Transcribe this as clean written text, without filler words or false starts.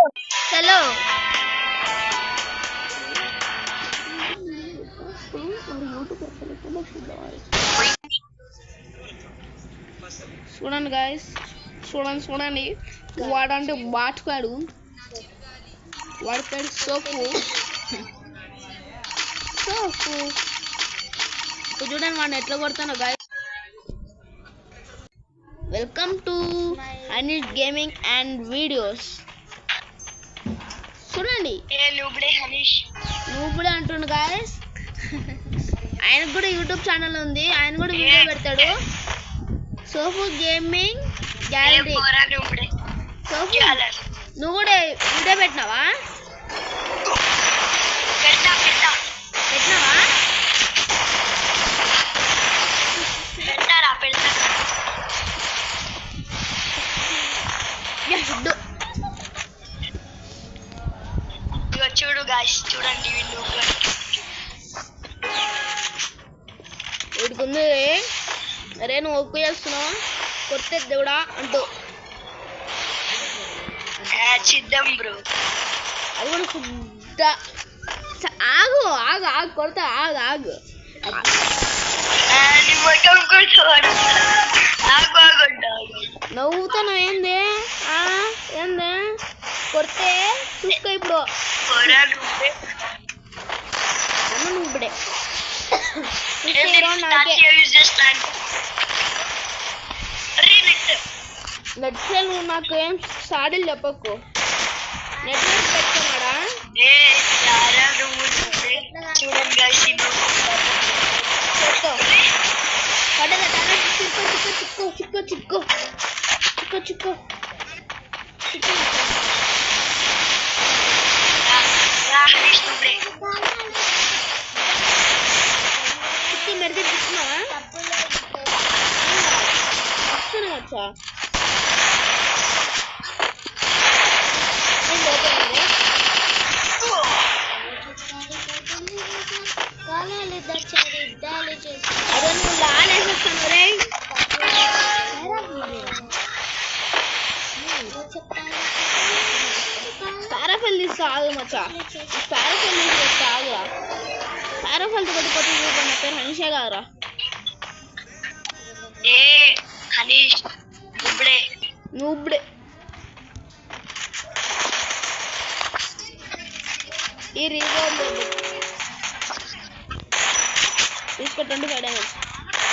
Hello చూడండి guys, చూడండి వాడంటే బాటుకాడు, వాడి పేరు సోపు. ఇప్పుడు చూడండి వాడిని ఎట్లా కొడతాను guys. Welcome to Anil gaming and videos. చూడండి నువ్వుడే అంటుండు గాయస్. ఆయనకు కూడా యూట్యూబ్ ఛానల్ ఉంది, ఆయన కూడా వీడియో పెడతాడు. Soap gaming gallery. సోఫు నువ్వు కూడా వీడియో పెట్టినావా? చూడు గాయ్స్, చూడండి వీడికుంది. అరే నువ్వు ఒప్పు చేస్తున్నావు, కొత్త దేవుడా అంటూ చిద్దం బ్రో. అది కూడా ఫుడ్. ఆగు ఆగు ఆగు కొడతా, ఆగు ఆగు. నవ్వుతాను ఏంది ఏంది కొడితే చూసుకో. ఇప్పుడు నువ్వు ఇప్పుడే నెట్సే. నువ్వు నాకు ఏం సాడీలు చెప్పకు. నెట్వర్క్ పెట్టుకున్నాడా? చిక్కు చిక్కు చిక్కు చిక్కు చిక్కు చిక్కు. మెరుగు తీసుకున్నావా? వచ్చా అదే నువ్వు లాలేసేస్తాను రే. పారాఫెల్ తీస్తా ఆగు మచ్చా. పారాఫెల్ తీసి ఆగురా. పారాఫెల్ కొట్టిపోతే నా పేరు హనిషా కాదురా.